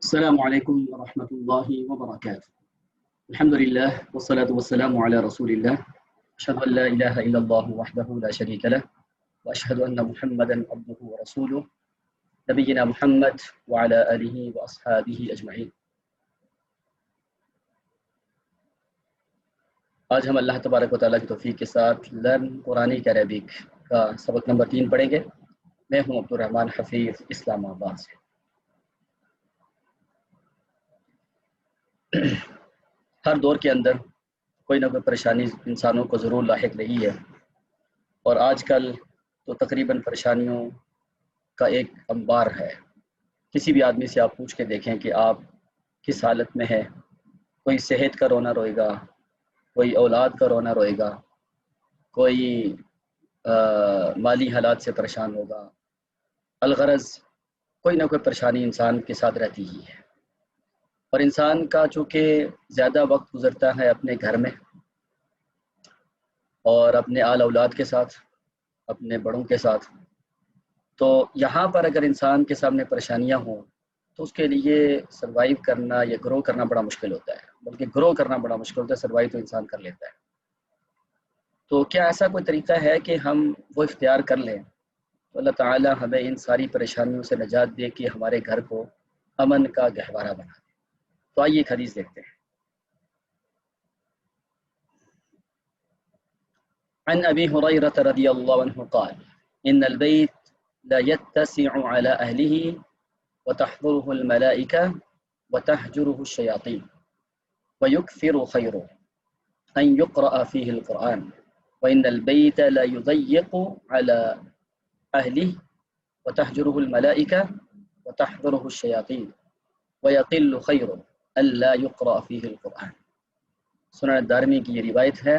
السلام علیکم ورحمۃ اللہ وبرکاتہ۔ الحمد للہ والصلاة والسلام علی رسول اللہ، اشہد ان لا الہ الا اللہ وحدہ لا شریک لہ واشہد ان محمدا عبدہ ورسولہ، نبینا محمد وعلی آلہ واصحابہ اجمعین۔ آج ہم اللہ تبارک و تعالیٰ کی توفیق کے ساتھ لرن قرآنک عربک کا سبق نمبر 3 پڑھیں گے۔ میں ہوں عبد الرحمن حفیظ، اسلام آباد سے۔ ہر دور کے اندر کوئی نہ کوئی پریشانی انسانوں کو ضرور لاحق رہی ہے، اور آج کل تو تقریباً پریشانیوں کا ایک انبار ہے۔ کسی بھی آدمی سے آپ پوچھ کے دیکھیں کہ آپ کس حالت میں ہے، کوئی صحت کا رونا روئے گا، کوئی اولاد کا رونا روئے گا، کوئی مالی حالات سے پریشان ہوگا۔ الغرض کوئی نہ کوئی پریشانی انسان کے ساتھ رہتی ہی ہے، اور انسان کا چونکہ زیادہ وقت گزرتا ہے اپنے گھر میں اور اپنے آل اولاد کے ساتھ، اپنے بڑوں کے ساتھ، تو یہاں پر اگر انسان کے سامنے پریشانیاں ہوں تو اس کے لیے سروائیو کرنا یا گرو کرنا بڑا مشکل ہوتا ہے، بلکہ گرو کرنا بڑا مشکل ہوتا ہے، سروائیو تو انسان کر لیتا ہے۔ تو کیا ایسا کوئی طریقہ ہے کہ ہم وہ اختیار کر لیں تو اللہ تعالی ہمیں ان ساری پریشانیوں سے نجات دے کہ ہمارے گھر کو امن کا گہوارہ بنا دے؟ تو آئیے ایک حدیث دیکھتے ہیں۔ عن ابی ہریرہ رضی اللہ عنہ قال ان البیت لا يتسع على اہلہ وتحضره الملائکہ وتہجره الشیاطین ويكثر خیره ان يقرأ فيه القرآن وان البیت لا يضيق على اہلہ وتہجره الملائکہ وتحضره الشیاطین ويقل خیره الا يقرأ فيه القرآن۔ سنن الدارمی کی یہ روایت ہے۔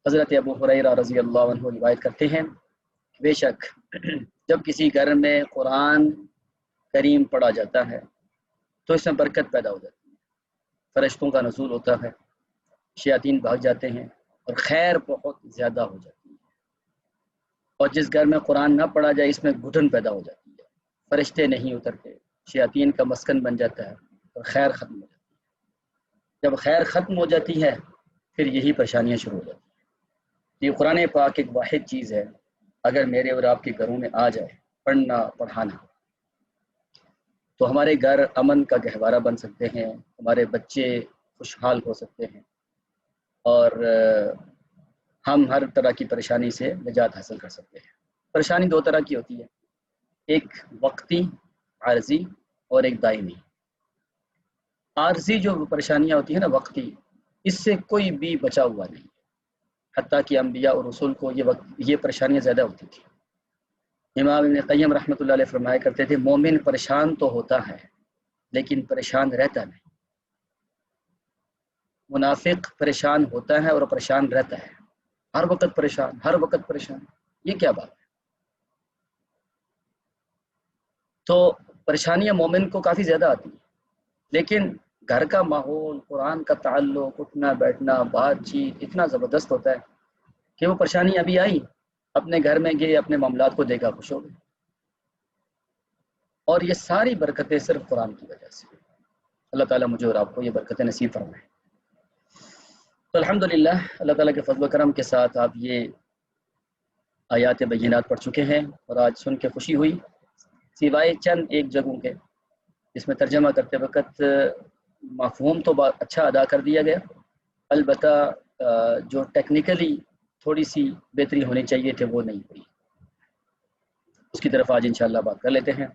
حضرت ابو ہریرہ رضی اللہ عنہ روایت کرتے ہیں کہ بے شک جب کسی گھر میں قرآن کریم پڑھا جاتا ہے تو اس میں برکت پیدا ہو جاتی ہے، فرشتوں کا نزول ہوتا ہے، شیاطین بھاگ جاتے ہیں اور خیر بہت زیادہ ہو جاتی ہے۔ اور جس گھر میں قرآن نہ پڑھا جائے اس میں گھٹن پیدا ہو جاتی ہے، فرشتے نہیں اترتے، شیاطین کا مسکن بن جاتا ہے اور خیر ختم ہو جاتی ہے۔ جب خیر ختم ہو جاتی ہے پھر یہی پریشانیاں شروع ہو جاتی ہیں۔ یہ قرآن پاک ایک واحد چیز ہے، اگر میرے اور آپ کے گھروں میں آ جائے پڑھنا پڑھانا تو ہمارے گھر امن کا گہوارہ بن سکتے ہیں، ہمارے بچے خوشحال ہو سکتے ہیں، اور ہم ہر طرح کی پریشانی سے نجات حاصل کر سکتے ہیں۔ پریشانی دو طرح کی ہوتی ہے، ایک وقتی عارضی اور ایک دائمی۔ عارضی جو پریشانیاں ہوتی ہیں نا، وقتی، اس سے کوئی بھی بچا ہوا نہیں، حتیٰ کہ انبیاء اور رسول کو یہ پریشانیاں زیادہ ہوتی تھی۔ امام ابن قیم رحمۃ اللہ علیہ فرمایا کرتے تھے مومن پریشان تو ہوتا ہے لیکن پریشان رہتا نہیں، منافق پریشان ہوتا ہے اور پریشان رہتا ہے، ہر وقت پریشان، ہر وقت پریشان، یہ کیا بات ہے؟ تو پریشانیاں مومن کو کافی زیادہ آتی ہیں، لیکن گھر کا ماحول، قرآن کا تعلق، اٹھنا بیٹھنا، بات چیت اتنا زبردست ہوتا ہے کہ وہ پریشانی ابھی آئی، اپنے گھر میں گئے، اپنے معاملات کو دیکھا، خوش ہو گئے۔ اور یہ ساری برکتیں صرف قرآن کی وجہ سے۔ اللہ تعالیٰ مجھے اور آپ کو یہ برکتیں نصیب فرمائے۔ تو الحمدللہ اللہ تعالیٰ کے فضل و کرم کے ساتھ آپ یہ آیات بینات پڑھ چکے ہیں، اور آج سن کے خوشی ہوئی، سوائے چند ایک جگہوں کے جس میں ترجمہ کرتے وقت مفہوم تو اچھا ادا کر دیا گیا، البتہ جو ٹیکنیکلی تھوڑی سی بہتری ہونی چاہیے تھے وہ نہیں ہوئی، اس کی طرف آج انشاءاللہ بات کر لیتے ہیں۔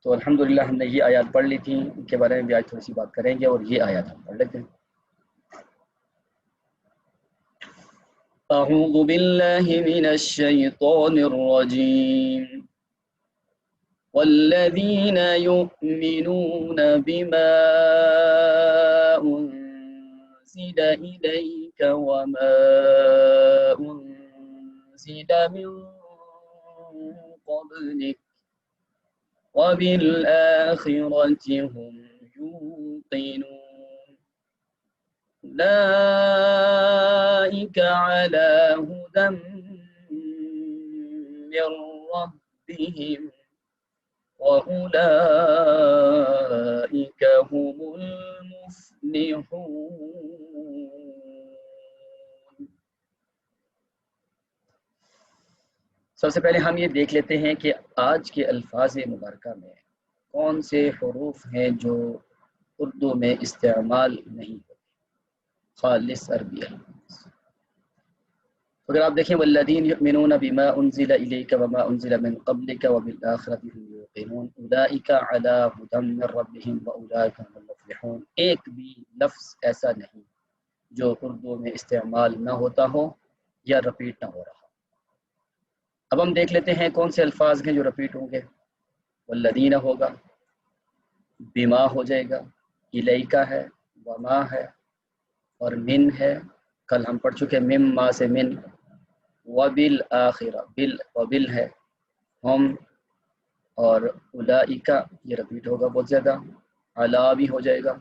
تو الحمدللہ ہم نے یہ آیات پڑھ لی تھیں، ان کے بارے میں بھی آج تھوڑی سی بات کریں گے، اور یہ آیات ہم پڑھ لیتے ہیں۔ اعوذ باللہ من الشیطان الرجیم والذین یؤمنون بما انزل الیک وما انزل من قبلک وبالآخرة هم يوقنون أولئك على هدى من ربهم وَأُولَئِكَ هُمُ الْمُفْلِحُونَ۔ سب سے پہلے ہم یہ دیکھ لیتے ہیں کہ آج کے الفاظ مبارکہ میں کون سے حروف ہیں جو اردو میں استعمال نہیں ہوتے، خالص عربی الفاظ۔ اگر آپ دیکھیں والذین یؤمنون بما انزل الیک وما انزل من قبلک وبالآخرۃ هم یوقنون اولئک علی ھدی من ربهم واولئک هم المفلحون، ایک بھی لفظ ایسا نہیں جو اردو میں استعمال نہ ہوتا ہو یا رپیٹ نہ ہو رہا۔ اب ہم دیکھ لیتے ہیں کون سے الفاظ ہیں جو رپیٹ ہوں گے۔ والذین ہوگا، بما ہو جائے گا، الیک ہے، وما ہے، اور من ہے، کل ہم پڑھ چکے مم ما سے من، وبالآخرہ وبل ہے، ہم اور اولئک یہ رپیٹ ہوگا بہت زیادہ، علا بھی ہو جائے گا،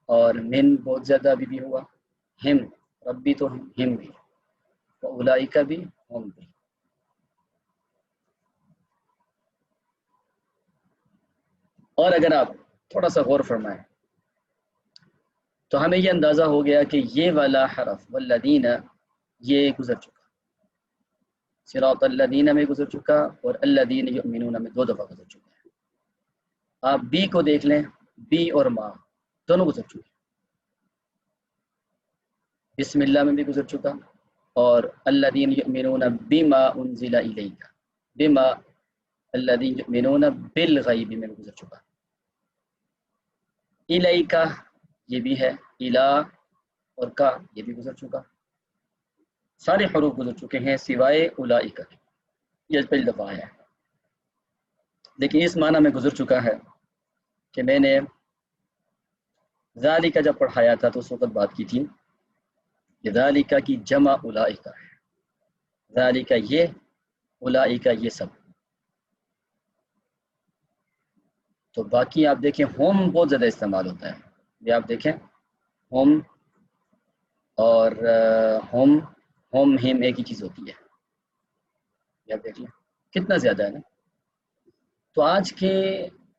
اور من بہت زیادہ بھی ہوا، ہم ربی تو ہم بھی، اولئک بھی، ہم بھی۔ اور اگر آپ تھوڑا سا غور فرمائیں تو ہمیں یہ اندازہ ہو گیا کہ یہ والا حرف والذین یہ گزر چکا، صراط الذین میں گزر چکا، اور الذین یؤمنون میں 2 دفعہ گزر چکا ہے۔ آپ بی کو دیکھ لیں، بی اور ما دونوں گزر چکے، بسم اللہ میں بھی گزر چکا، اور الذین یؤمنون بما انزل الیک، بما الذین یؤمنون بالغیب میں بھی گزر چکا، الیک یہ بھی ہے، الا اور کا یہ بھی گزر چکا، سارے حروف گزر چکے ہیں سوائے اولئک کے، یہ پہلی دفعہ آیا ہے۔ لیکن اس معنی میں گزر چکا ہے کہ میں نے ذالک جب پڑھایا تھا تو اس وقت بات کی تھی کہ ذالک کی جمع اولئک ہے، ذالک یہ، اولئک یہ سب۔ تو باقی آپ دیکھیں ہوم بہت زیادہ استعمال ہوتا ہے، یہ آپ دیکھیں ہوم اور ہوم ہم ایک ہی چیز ہوتی ہے، یہ آپ دیکھ لیں کتنا زیادہ ہے نا۔ تو آج کے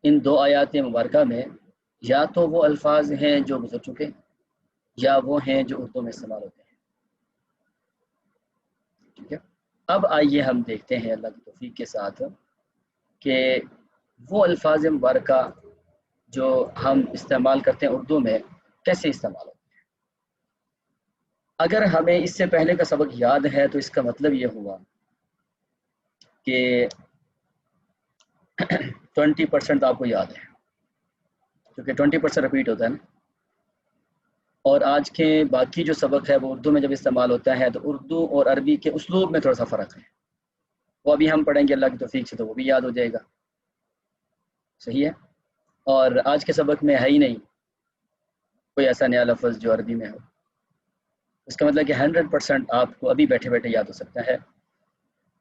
ان 2 آیات مبارکہ میں یا تو وہ الفاظ ہیں جو گزر چکے یا وہ ہیں جو اردو میں استعمال ہوتے ہیں، ٹھیک ہے۔ اب آئیے ہم دیکھتے ہیں اللہ کی توفیق کے ساتھ کہ وہ الفاظ مبارکہ جو ہم استعمال کرتے ہیں اردو میں کیسے استعمال ہوتے ہیں۔ اگر ہمیں اس سے پہلے کا سبق یاد ہے تو اس کا مطلب یہ ہوا کہ 20% آپ کو یاد ہے، کیونکہ 20% رپیٹ ہوتا ہے نا، اور آج کے باقی جو سبق ہے وہ اردو میں جب استعمال ہوتا ہے تو اردو اور عربی کے اسلوب میں تھوڑا سا فرق ہے، وہ ابھی ہم پڑھیں گے اللہ کی توفیق سے تو وہ بھی یاد ہو جائے گا، صحیح ہے۔ اور آج کے سبق میں ہے ہی نہیں کوئی ایسا نیا لفظ جو عربی میں ہو، اس کا مطلب کہ 100% آپ کو ابھی بیٹھے بیٹھے یاد ہو سکتا ہے۔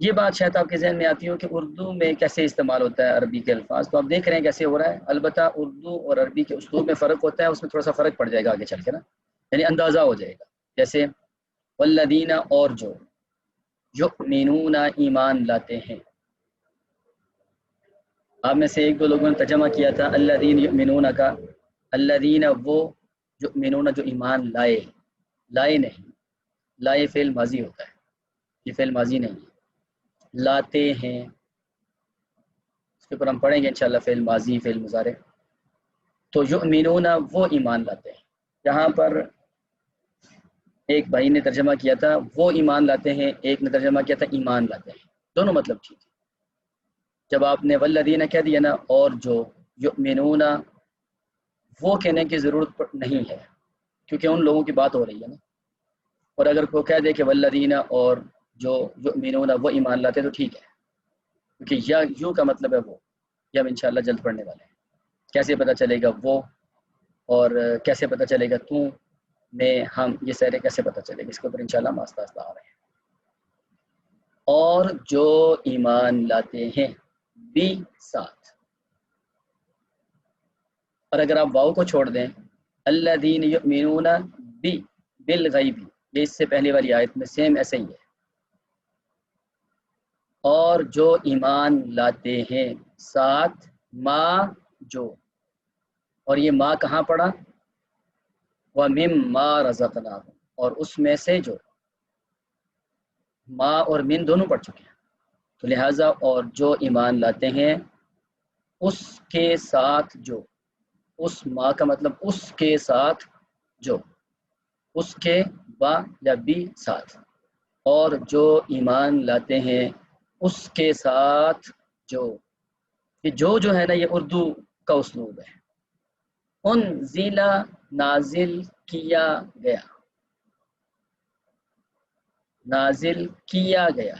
یہ بات شاید آپ کے ذہن میں آتی ہو کہ اردو میں کیسے استعمال ہوتا ہے عربی کے الفاظ، تو آپ دیکھ رہے ہیں کیسے ہو رہا ہے۔ البتہ اردو اور عربی کے اسلوب میں فرق ہوتا ہے، اس میں تھوڑا سا فرق پڑ جائے گا آگے چل کے نا، یعنی اندازہ ہو جائے گا۔ جیسے والذین اور جو، یؤمنون ایمان لاتے ہیں، آپ میں سے 1-2 لوگوں نے ترجمہ کیا تھا الذین یؤمنون کا، الذین وہ، یؤمنون جو ایمان لائے، لائے نہیں، لائے فعل ماضی ہوتا ہے، یہ فعل ماضی نہیں ہے، لاتے ہیں، اس کے اوپر ہم پڑھیں گے انشاءاللہ فعل ماضی فعل مضارع۔ تو یؤمنون وہ ایمان لاتے ہیں، یہاں پر ایک بھائی نے ترجمہ کیا تھا وہ ایمان لاتے ہیں، ایک نے ترجمہ کیا تھا ایمان لاتے ہیں، دونوں مطلب ٹھیک ہے۔ جب آپ نے والذین کہہ دیا نا اور جو، یؤمنون وہ کہنے کی ضرورت نہیں ہے کیونکہ ان لوگوں کی بات ہو رہی ہے نا، اور اگر کوئی کہہ دے کہ والذین اور جو، یؤمنون وہ ایمان لاتے ہیں تو ٹھیک ہے، کیونکہ یا یوں کا مطلب ہے وہ، یہ ہم انشاءاللہ جلد پڑھنے والے ہیں۔ کیسے پتہ چلے گا وہ، اور کیسے پتہ چلے گا تو میں، ہم، یہ سارے کیسے پتہ چلے گا، اس کے اوپر انشاءاللہ ہم آہستہ آہستہ آ رہے ہیں۔ اور جو ایمان لاتے ہیں بھی ساتھ، اور اگر آپ واو کو چھوڑ دیں الذین یؤمنون بھی بالغیب، یہ اس سے پہلے والی آیت میں سیم ایسے ہی ہے، اور جو ایمان لاتے ہیں ساتھ ما جو، اور یہ ما کہاں پڑا؟ وَمِمَّا رَزَقْنَاهُمْ، اور اس میں سے جو، ما اور من دونوں پڑھ چکے ہیں، تو لہٰذا اور جو ایمان لاتے ہیں اس کے ساتھ جو، اس ما کا مطلب اس کے ساتھ جو، اس کے با یا بی ساتھ، اور جو ایمان لاتے ہیں اس کے ساتھ جو، یہ جو ہے نا یہ اردو کا اسلوب ہے. انزل نازل کیا گیا، نازل کیا گیا،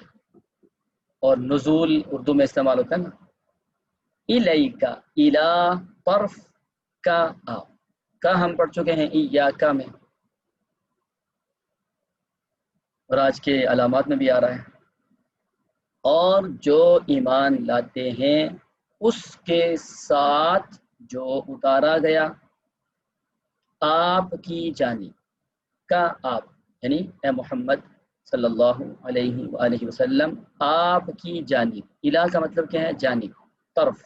اور نزول اردو میں استعمال ہوتا ہے نا. الیکا، الا طرف کا آپ کا ہم پڑھ چکے ہیں ایاکا میں، اور آج کے علامات میں بھی آ رہا ہے. اور جو ایمان لاتے ہیں اس کے ساتھ جو اتارا گیا آپ کی جانب کا، آپ یعنی اے محمد صلی اللہ علیہ وآلہ وسلم آپ کی جانب، الہ کا مطلب کیا ہے؟ جانب، طرف،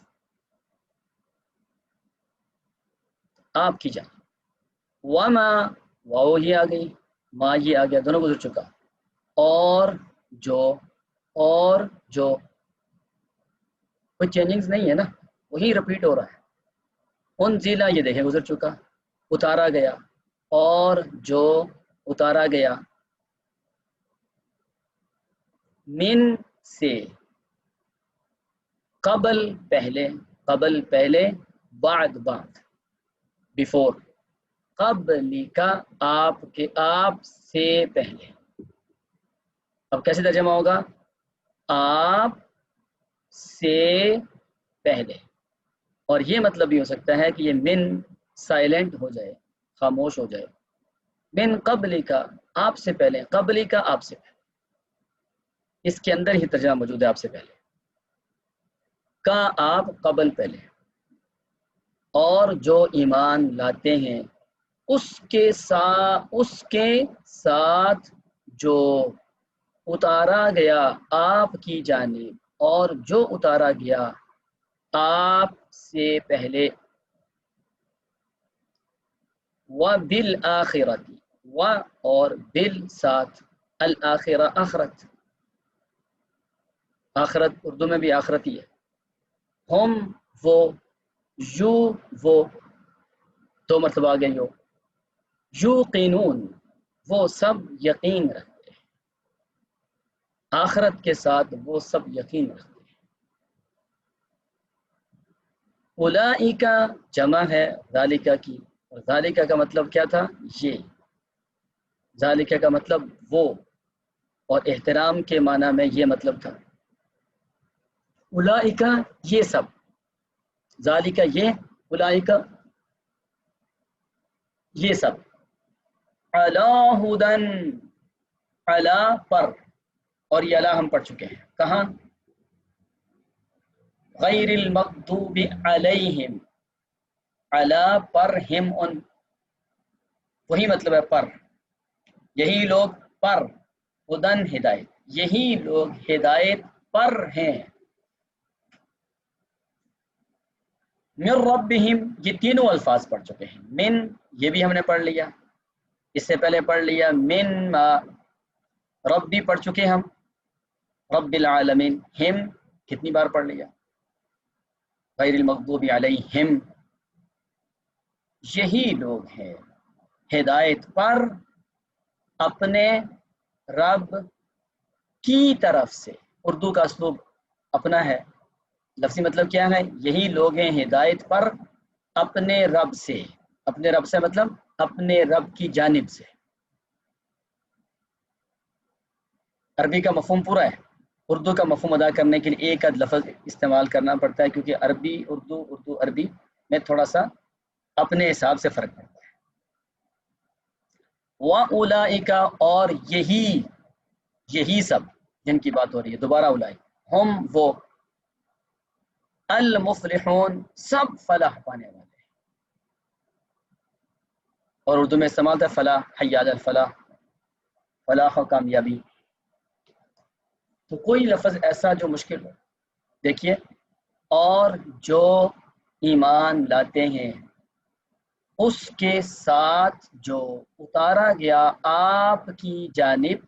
آپ کی جانب. وما، واو یہ آ گئی، ما یہ آ گیا، دونوں گزر چکا. اور جو، اور جو کوئی چینجنگز نہیں ہے نا، وہی رپیٹ ہو رہا ہے. انزلہ یہ دیکھیں گزر چکا، اتارا گیا، اور جو اتارا گیا، من سے، قبل پہلے، قبل پہلے، بعد بعد، بیفور، قبل کا آپ کے، آپ سے پہلے. اب کیسے ترجمہ ہوگا؟ آپ سے پہلے. اور یہ مطلب بھی ہو سکتا ہے کہ یہ من سائلنٹ ہو جائے، خاموش ہو جائے. من قبل کا، آپ سے پہلے، قبل کا آپ سے پہلے، اس کے اندر ہی ترجمہ موجود ہے، آپ سے پہلے کا، آپ قبل پہلے. اور جو ایمان لاتے ہیں اس کے ساتھ جو اتارا گیا آپ کی جانب، اور جو اتارا گیا آپ سے پہلے. وَبِالْآخِرَةِ، و اور بال ساتھ، الآخرہ آخرت، آخرت اردو میں بھی آخرت ہی ہے. ہم وہ، یو وہ، دو مرتبہ آ گئی ہو. یوقنون وہ سب یقین رکھتے ہیں، آخرت کے ساتھ وہ سب یقین رکھتے ہیں. اولئک جمع ہے ذالکہ کی، اور ذالکہ کا مطلب کیا تھا؟ یہ، ذالکہ کا مطلب وہ، اور احترام کے معنی میں یہ مطلب تھا. اولئک یہ سب، ذالکہ یہ، اولئک یہ سب، علی ہدن، علی پر، اور یہ علی ہم پڑھ چکے ہیں کہاں؟ غیر المغضوب علیہم، علی پر، ہم ان، وہی مطلب ہے پر، یہی لوگ پر، ہدن ہدایت، یہی لوگ ہدایت پر ہیں. من ربہم یہ تینوں الفاظ پڑھ چکے ہیں. من یہ بھی ہم نے پڑھ لیا، اس سے پہلے پڑھ لیا من ما، رب بھی پڑھ چکے ہم، رب العالمین. ہم کتنی بار پڑھ لیا؟ غیر المغضوب علیہم، یہی لوگ ہیں ہدایت پر اپنے رب کی طرف سے. اردو کا اسلوب اپنا ہے، لفظی مطلب کیا ہے؟ یہی لوگ ہیں ہدایت پر اپنے رب سے. اپنے رب سے مطلب اپنے رب کی جانب سے. عربی کا مفہوم پورا ہے، اردو کا مفہوم ادا کرنے کے لیے ایک آدھ لفظ استعمال کرنا پڑتا ہے، کیونکہ عربی اردو، اردو عربی میں تھوڑا سا اپنے حساب سے فرق پڑتا ہے. وَأُولَئِکَ اور یہی سب جن کی بات ہو رہی ہے، دوبارہ اولئک، ہم وہ، المفلحون سب فلاح پانے والے. اور اردو میں استعمال تھا فلاح، حی علی الفلاح، فلاح و کامیابی. تو کوئی لفظ ایسا جو مشکل ہو. دیکھیے، اور جو ایمان لاتے ہیں اس کے ساتھ جو اتارا گیا آپ کی جانب،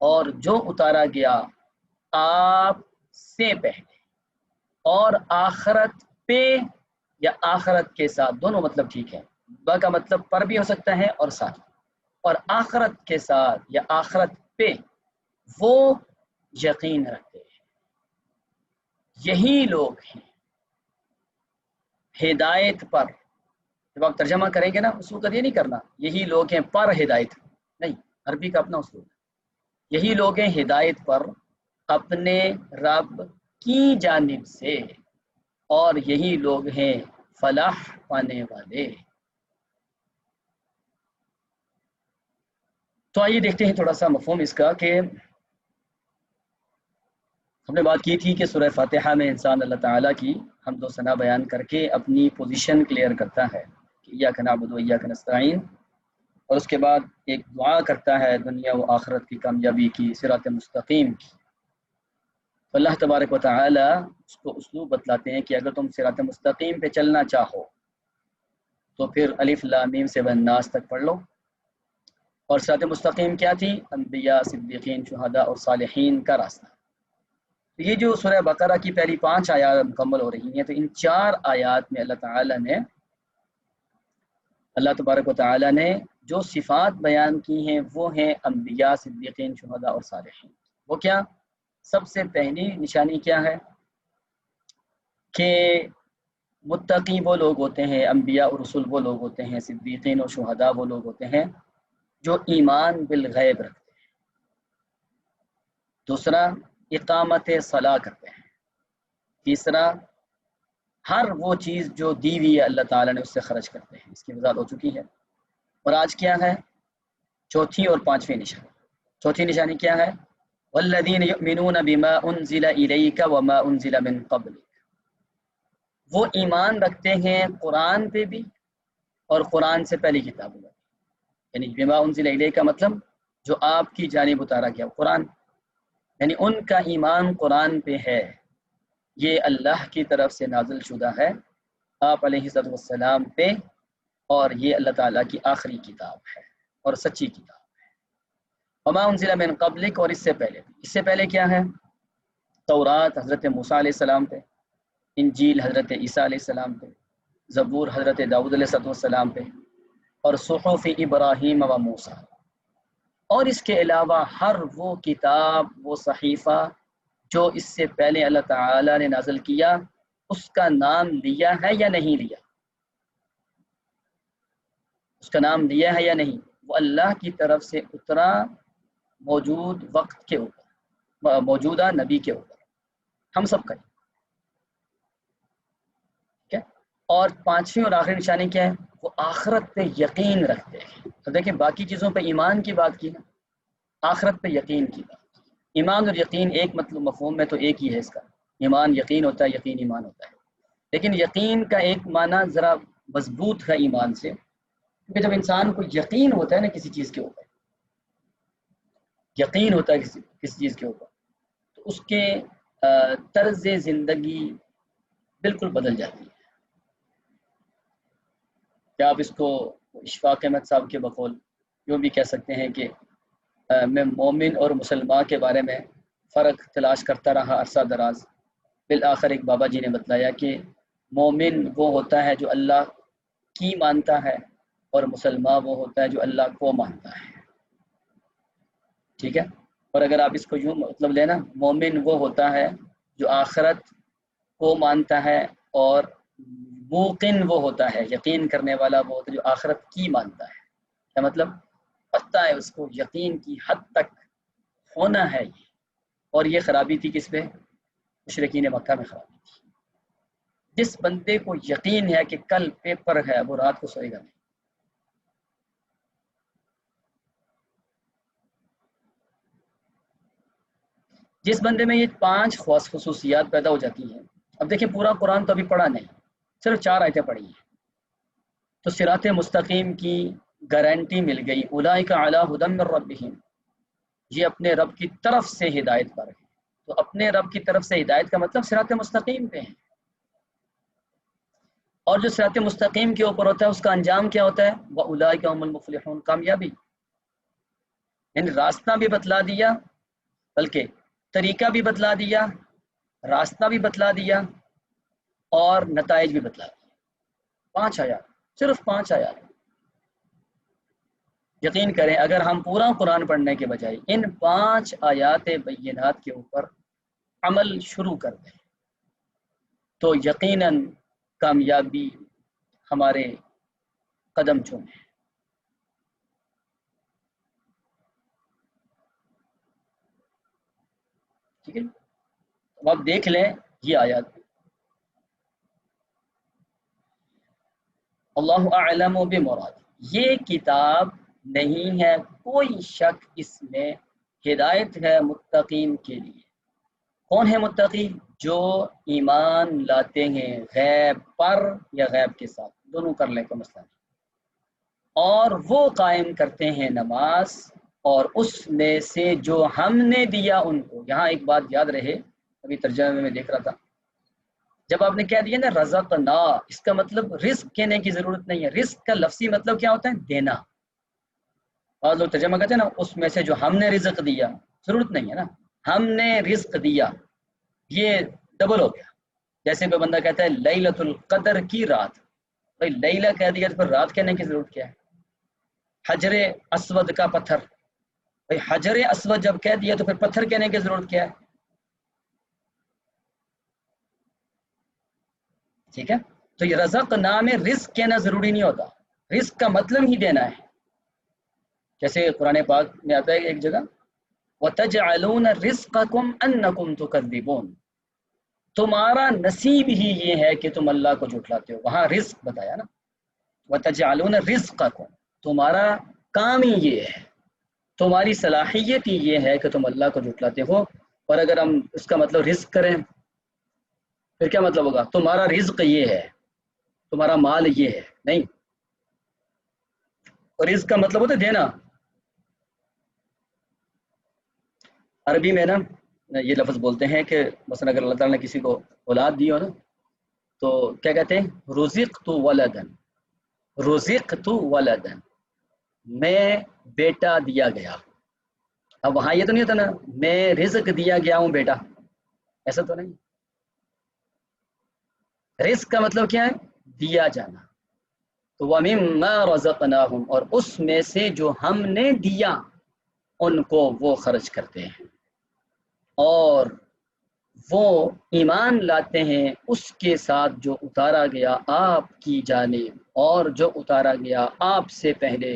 اور جو اتارا گیا آپ سے پہلے، اور آخرت پہ یا آخرت کے ساتھ، دونوں مطلب ٹھیک ہے. با کا مطلب پر بھی ہو سکتا ہے اور ساتھ، اور آخرت کے ساتھ یا آخرت پہ وہ یقین رکھتے ہیں. یہی لوگ ہیں ہدایت پر. جب آپ ترجمہ کریں گے نا، اس وقت یہ نہیں کرنا یہی لوگ ہیں پر ہدایت، نہیں، عربی کا اپنا اسلوب ہے. یہی لوگ ہیں ہدایت پر اپنے رب کی جانب سے، اور یہی لوگ ہیں فلاح پانے والے. تو آئیے دیکھتے ہیں تھوڑا سا مفہوم اس کا، کہ ہم نے بات کی تھی کہ سورہ فاتحہ میں انسان اللہ تعالیٰ کی حمد و ثنا بیان کر کے اپنی پوزیشن کلیئر کرتا ہے کہ ایاک نعبد و ایاک نستعین، اور اس کے بعد ایک دعا کرتا ہے دنیا و آخرت کی کامیابی کی، صراط مستقیم کی. تو اللہ تبارک و تعالی اس کو اسلوب بتلاتے ہیں کہ اگر تم صراط مستقیم پہ چلنا چاہو تو پھر الف لام میم سے والناس تک پڑھ لو. اور صراط مستقیم کیا تھی؟ انبیاء، صدیقین، شہداء اور صالحین کا راستہ. یہ جو سورہ بقرہ کی پہلی 5 آیات مکمل ہو رہی ہیں، تو ان 4 آیات میں اللہ تبارک و تعالی نے جو صفات بیان کی ہیں وہ ہیں انبیاء، صدیقین، شہداء اور صالحین. وہ کیا؟ سب سے پہلی نشانی کیا ہے کہ متقی وہ لوگ ہوتے ہیں، انبیاء اور رسول وہ لوگ ہوتے ہیں، صدیقین اور شہداء وہ لوگ ہوتے ہیں جو ایمان بالغیب رکھتے ہیں. دوسرا، اقامت صلاح کرتے ہیں. تیسرا، ہر وہ چیز جو دی ہوئی ہے اللہ تعالیٰ نے اس سے خرچ کرتے ہیں. اس کی وضاحت ہو چکی ہے. اور آج کیا ہے چوتھی اور 5ویں نشانی؟ چوتھی نشانی کیا ہے؟ والذین یؤمنون بما انزل الیک وما انزل من قبلک. وہ ایمان رکھتے ہیں قرآن پہ بھی اور قرآن سے پہلی کتابوں میں. یعنی بما انزل الیک کا مطلب جو آپ کی جانب اتارا گیا قرآن، یعنی ان کا ایمان قرآن پہ ہے. یہ اللہ کی طرف سے نازل شدہ ہے آپ علیہ السلام پہ، اور یہ اللہ تعالیٰ کی آخری کتاب ہے اور سچی کتاب ہے. وما انزل من قبلک، اور اس سے پہلے بھی. اس سے پہلے کیا ہے؟ تورات حضرت موسیٰ علیہ السلام پہ، انجیل حضرت عیسیٰ علیہ السلام پہ، زبور حضرت داؤد علیہ السلام پہ، اور صحف ابراہیم و موسیٰ. اور اس کے علاوہ ہر وہ کتاب، وہ صحیفہ جو اس سے پہلے اللہ تعالیٰ نے نازل کیا، اس کا نام لیا ہے یا نہیں لیا؟ اس کا نام لیا ہے یا نہیں؟ وہ اللہ کی طرف سے اترا موجود وقت کے اوپر، موجودہ نبی کے اوپر، ہم سب کا. ٹھیک ہے. اور 5ویں اور آخری نشانی کیا ہے؟ وہ آخرت پہ یقین رکھتے ہیں. تو دیکھیں، باقی چیزوں پہ ایمان کی بات کی نا، آخرت پہ یقین کی بات. ایمان اور یقین ایک مطلب مفہوم میں تو ایک ہی ہے اس کا. ایمان یقین ہوتا ہے، یقین ایمان ہوتا ہے. لیکن یقین کا ایک معنی ذرا مضبوط ہے ایمان سے، کیونکہ جب انسان کو یقین ہوتا ہے نا کسی چیز کے اوپر، یقین ہوتا ہے کسی چیز کے اوپر، تو اس کے طرز زندگی بالکل بدل جاتی ہے. کیا آپ اس کو اشفاق احمد صاحب کے بقول یوں بھی کہہ سکتے ہیں کہ میں مومن اور مسلمان کے بارے میں فرق تلاش کرتا رہا عرصہ دراز. بالآخر ایک بابا جی نے بتلایا کہ مومن وہ ہوتا ہے جو اللہ کی مانتا ہے، اور مسلمان وہ ہوتا ہے جو اللہ کو مانتا ہے. ٹھیک ہے. اور اگر آپ اس کو یوں مطلب لینا، مومن وہ ہوتا ہے جو آخرت کو مانتا ہے، اور موقن وہ ہوتا ہے، یقین کرنے والا وہ ہوتا ہے جو آخرت کی مانتا ہے. کیا مطلب؟ پتہ ہے اس کو یقین کی حد تک ہونا ہے یہ. اور یہ خرابی تھی کس پہ؟ مشرکین مکہ میں خرابی تھی. جس بندے کو یقین ہے کہ کل پیپر ہے، وہ رات کو سوئے گا نہیں. جس بندے میں یہ 5 خصوصیات پیدا ہو جاتی ہیں. اب دیکھیں، پورا قرآن تو ابھی پڑھا نہیں، صرف 4 آیتیں پڑھی ہیں، تو صراط مستقیم کی گارنٹی مل گئی. اولئک علی ھدی من ربہم، یہ اپنے رب کی طرف سے ہدایت پر ہے. تو اپنے رب کی طرف سے ہدایت کا مطلب صراط مستقیم پہ ہیں، اور جو صراط مستقیم کے اوپر ہوتا ہے اس کا انجام کیا ہوتا ہے؟ وَأُولَٰئِکَ هُمُ الْمُفْلِحُونَ، کامیابی. یعنی راستہ بھی بتلا دیا، بلکہ طریقہ بھی بتلا دیا، راستہ بھی بتلا دیا، اور نتائج بھی بتلا دیا. 5 آیات، صرف 5 آیات. یقین کریں اگر ہم پورا قرآن پڑھنے کے بجائے ان 5 آیات بینات کے اوپر عمل شروع کر دیں تو یقیناً کامیابی ہمارے قدم چومے. ٹھیک ہے، اب آپ دیکھ لیں یہ آیات. اللہ اعلم بمراد، یہ کتاب نہیں ہے کوئی شک اس میں، ہدایت ہے متقین کے لیے. کون ہے متقی؟ جو ایمان لاتے ہیں غیب پر یا غیب کے ساتھ، دونوں کر لیں کوئی مسئلہ نہیں، اور وہ قائم کرتے ہیں نماز اور اس میں سے جو ہم نے دیا ان کو. یہاں ایک بات یاد رہے، ابھی ترجمے میں دیکھ رہا تھا، جب آپ نے کہہ دیا نا رزقنا، اس کا مطلب رزق کہنے کی ضرورت نہیں ہے. رزق کا لفظی مطلب کیا ہوتا ہے؟ دینا. بعض لوگ ترجمہ کہتے ہیں نا اس میں سے جو ہم نے رزق دیا، ضرورت نہیں ہے نا، ہم نے رزق دیا یہ ڈبل ہو گیا. جیسے کوئی بندہ کہتا ہے لیلۃ القدر کی رات، بھائی لیلہ کہہ دیا تو پھر رات کہنے کی ضرورت کیا ہے؟ حجر اسود کا پتھر، بھائی حجر اسود جب کہہ دیا تو پھر پتھر کہنے کی ضرورت کیا ہے؟ ٹھیک ہے، تو یہ رزق نام رزق کہنا ضروری نہیں ہوتا، رزق کا مطلب ہی دینا ہے. جیسے قرآن پاک میں آتا ہے ایک جگہ وَتَجْعَلُونَ رِزْقَكُمْ أَنَّكُمْ تُكَذِّبُونَ، تمہارا نصیب ہی یہ ہے کہ تم اللہ کو جھٹلاتے ہو. وہاں رزق بتایا نا، وَتَجْعَلُونَ رِزْقَكُمْ، تمہارا کام ہی یہ ہے، تمہاری صلاحیت ہی یہ ہے کہ تم اللہ کو جھٹلاتے ہو. اور اگر ہم اس کا مطلب رزق کریں پھر کیا مطلب ہوگا؟ تمہارا رزق یہ ہے، تمہارا مال یہ ہے. نہیں، اور رزق کا مطلب ہوتا ہے دینا. عربی میں نا یہ لفظ بولتے ہیں کہ مثلا اگر اللہ تعالیٰ نے کسی کو اولاد دی ہو نا تو کیا کہتے ہیں؟ رزقت ولدن، رزقت ولدن، میں بیٹا دیا گیا. اب وہاں یہ تو نہیں ہوتا نا میں رزق دیا گیا ہوں بیٹا، ایسا تو نہیں. رزق کا مطلب کیا ہے؟ دیا جانا. تو وَمِمَّا رَزَقْنَاهُمْ، اور اس میں سے جو ہم نے دیا ان کو وہ خرچ کرتے ہیں، اور وہ ایمان لاتے ہیں اس کے ساتھ جو اتارا گیا آپ کی جانب اور جو اتارا گیا آپ سے پہلے،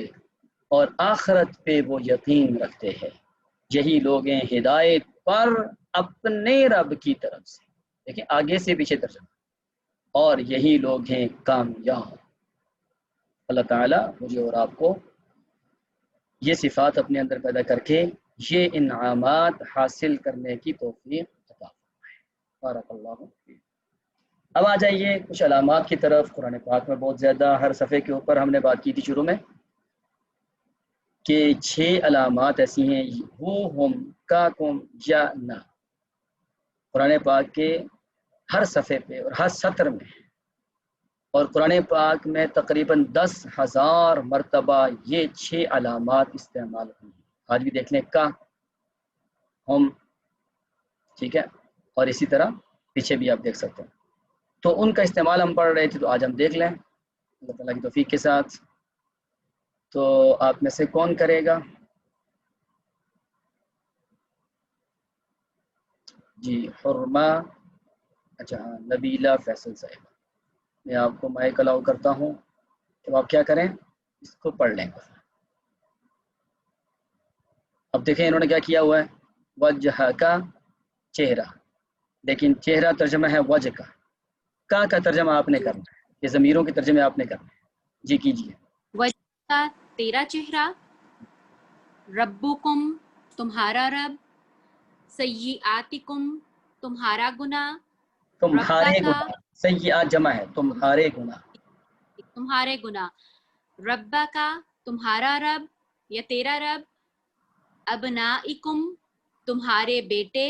اور آخرت پہ وہ یقین رکھتے ہیں. یہی لوگ ہیں ہدایت پر اپنے رب کی طرف سے. دیکھیں آگے سے پیچھے ترجمہ، اور یہی لوگ ہیں کامیاب. اللہ تعالیٰ مجھے اور آپ کو یہ صفات اپنے اندر پیدا کر کے یہ انعامات حاصل کرنے کی توفیق عطا فرمائے. بارک اللہ فیک. اب آ جائیے کچھ علامات کی طرف. قرآن پاک میں بہت زیادہ، ہر صفحے کے اوپر ہم نے بات کی تھی شروع میں کہ 6 علامات ایسی ہیں ہو ہم کا کم یا نہ، قرآن پاک کے ہر صفحے پہ اور ہر سطر میں، اور قرآن پاک میں تقریباً 10,000 مرتبہ یہ 6 علامات استعمال ہوئی ہیں. آج بھی دیکھ لیں کا، ہم، ٹھیک ہے، اور اسی طرح پیچھے بھی آپ دیکھ سکتے ہیں. تو ان کا استعمال ہم پڑھ رہے تھے تو آج ہم دیکھ لیں اللہ تعالیٰ کی توفیق کے ساتھ. تو آپ میں سے کون کرے گا؟ جی حرمہ، اچھا نبیلہ فیصل صاحب، میں آپ کو مائک الاؤ کرتا ہوں تو آپ کیا کریں اس کو پڑھ لیں. اب دیکھیں انہوں نے کیا کیا ہوا ہے، وجہ کا چہرہ، لیکن چہرہ ترجمہ ہے وجہ کا ترجمہ آپ نے کرنا ہے، یہ ضمیروں کے ترجمے آپ نے کرنا ہے. جی کیجیے. وجہ کا تیرا چہرہ، ربکم تمہارا رب، سیئاتکم تمہارا گناہ، تمہارے ربہ کا گناہ، سیئات جمع ہے تمہارے گناہ، تمہارے گناہ، ربہ کا تمہارا رب یا تیرا رب، ابنائکم تمہارے بیٹے،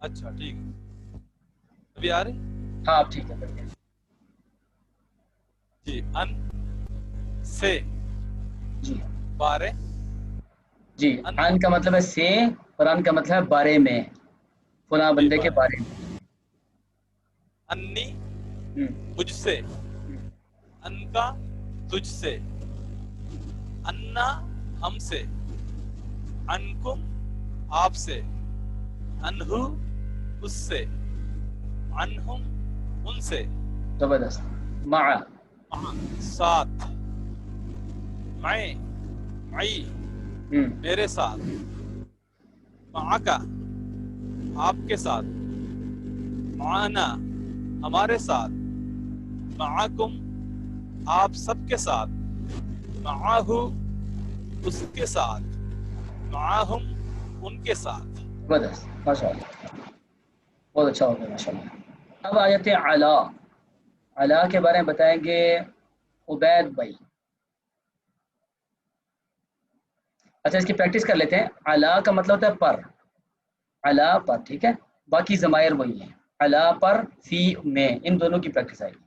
اچھا ٹھیک ہے، ابھی آ رہی؟ ہاں اب ٹھیک ہے پڑھیے. جی. ان سے جی بارے، جی ان عن کا مطلب ہے سے، اور ان کا مطلب ہے بارے میں، فلاں جی بندے کے بارے، بارے میں. انی ہم، مجھ سے، ہم، ان کا تجھ سے، انا ہم سے، انکم آپ سے، انہو اس سے، عنہم ان سے، زبردست. مع، مع ساتھ، معی معی ہم، میرے ساتھ، معکا آپ کے ساتھ، معنا ہمارے ساتھ، معکم آپ سب کے ساتھ، معاہو اس کے ساتھ، معاہم ان کے ساتھ. زبردست ماشاء اللہ، بہت اچھا ہو گیا ماشاء اللہ. اب آیت علا، علا کے بارے میں بتائیں گے عبید بھائی. اچھا اس کی پریکٹس کر لیتے ہیں. علا کا مطلب ہوتا ہے پر، علا پر، ٹھیک ہے. باقی ضمائر وہی ہیں، علا پر، فی میں، ان دونوں کی پریکٹس آئے گی.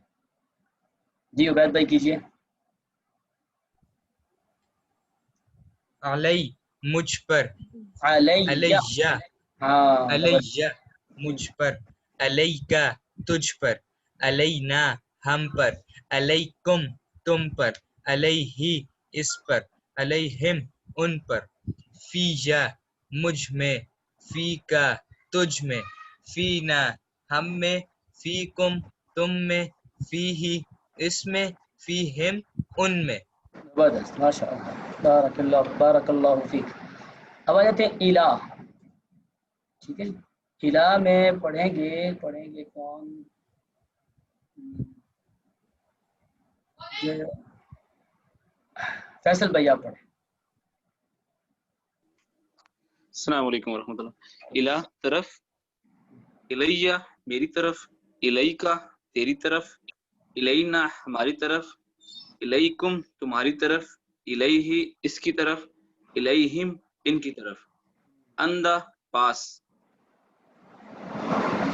جی عبید بھائی کیجیے. علی مجھ پر، علیہ، علیہ ہاں علیہ ہم، مجھ پر، علیکا تجھ پر، علینا ہم پر، علیکم تم پر، علیہ اس پر، علیہم ان پر، فیجا مجھ میں، فی کا تجھ میں، فینا ہم میں، فیکم تم میں، فیہ اس میں، فیہم ان میں. زبردست ماشاء اللہ، بارک اللہ فیک. اب آ جاتے ہیں الہ، ٹھیک ہے. الہ میں پڑھیں گے کون؟ یہ فیصل بھائی آپ پڑھیں. السلام علیکم ورحمۃ اللہ. الہ طرف، الیہ میری طرف، الیکا تیری طرف، الینا ہماری طرف، الیکم تمہاری طرف، الیہ اس کی طرف، الیہم ان کی طرف. اندہ پاس،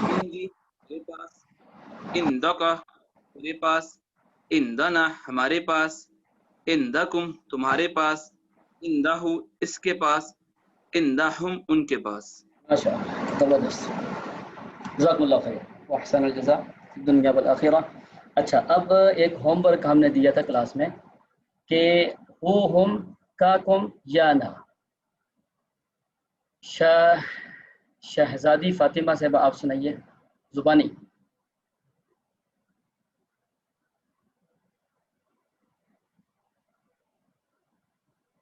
عندی میرے پاس، عندکا تیرے پاس، عندنا ہمارے پاس، عندکم تمہارے پاس، عندہ اس کے پاس، عندہم ان کے پاس. ماشاء اللہ زبردست، جزاکم اللہ خیر واحسن الجزاء فی الدنیا والآخرہ. اچھا اب ایک ہوم ورک ہم نے دیا تھا کلاس میں کہ ہو ہم کا کم یا نا. شہزادی فاطمہ صاحبہ آپ سنائیے زبانی.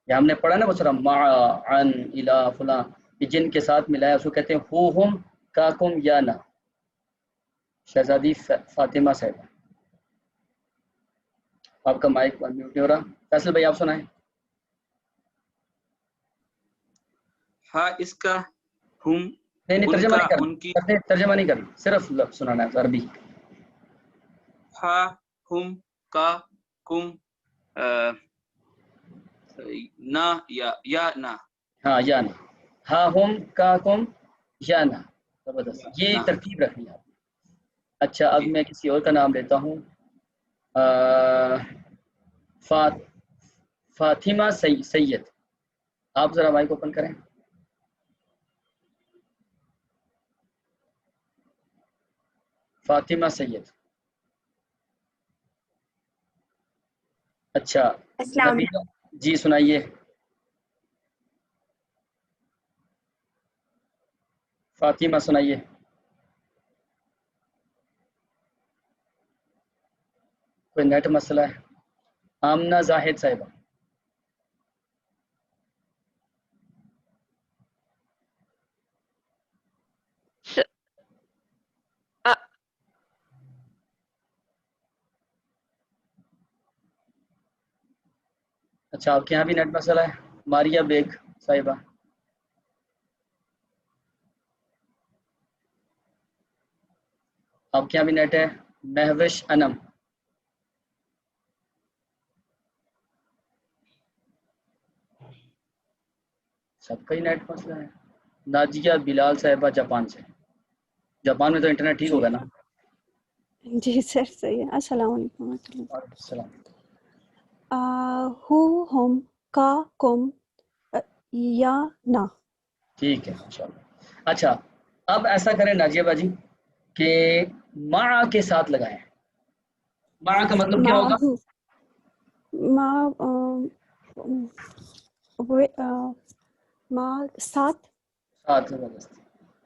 یہ ہم نے پڑھا نا بسرا مع، عن، الہ، فلاں، یہ جن کے ساتھ ملایا اس کو کہتے ہیں ہو ہم کا کم یا نا. شہزادی فاطمہ صاحبہ، آپ کا مائک میوٹ نہیں ہو رہا. فیصل بھائی آپ سنائیں. ہاں اس کا، ہم نہیں ان ترجمہ کا نہیں کرنا، ان کی، ترجمہ نہیں کرنا، صرف لفظ سنانا ہے عربی. ہا ہم کا کم نہ یا نہ. ہاں یا نا، ہا ہم کا کم یا نا. زبردست، یہ نہ ترتیب رکھنی ہے آپ نے. اچھا اب جی. میں کسی اور کا نام لیتا ہوں. فاطمہ سید، آپ ذرا مائک اوپن کریں. فاطمہ سید. اچھا السلام نبیلہ جی سنائیے. فاطمہ سنائیے. کوئی نیٹ مسئلہ ہے؟ آمنہ زاہد صاحبہ. اچھا آپ کے یہاں بھی نیٹ مسئلہ ہے؟ ماریہ بیگ صاحبہ. آپ کے یہاں بھی نیٹ ہے؟ مہوش انم. سب کا ہی نیٹ مسئلہ ہے. ناجیہ بلال صاحبہ جاپان سے. جاپان میں تو انٹرنیٹ ٹھیک ہوگا نا؟ جی سر صحیح ہے. السلام علیکم و رحمۃ اللہ. وعلیکم السلام. ہو ہم کا کم یا نا. ٹھیک ہے انشاءاللہ. اچھا اب ایسا کریں ناجیہ باجی کہ مع کے ساتھ لگائیں. مع کا مطلب کیا ہوگا؟ ساتھ. ساتھ زبردست.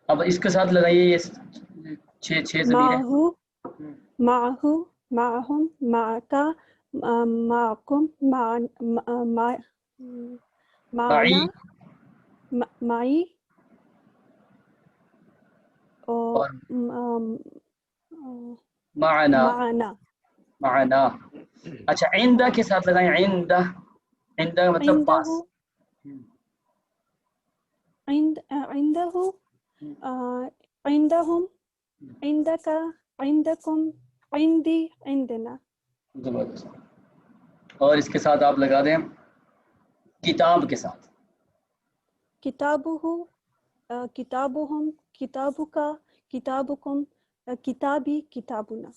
اب اس کے ساتھ لگائیے یہ چھ ضمیر ہیں. معہو معہم معکا معکم معنا معی اور معنا. معنا. اچھا عندہ کے ساتھ لگائیں. عندہ کا مطلب پاس. عندہ عندہم عندک عندکم عندی عندنا. زبردست. اور اس کے ساتھ آپ لگا دیں کتاب کے ساتھ. کتابہ کتابہم کتابک کتابکم کتابی کتابنا.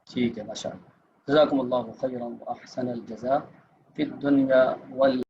ٹھیک ہے ماشاء اللہ. جزاکم اللہ خیرا واحسن الجزاء فی الدنیا وال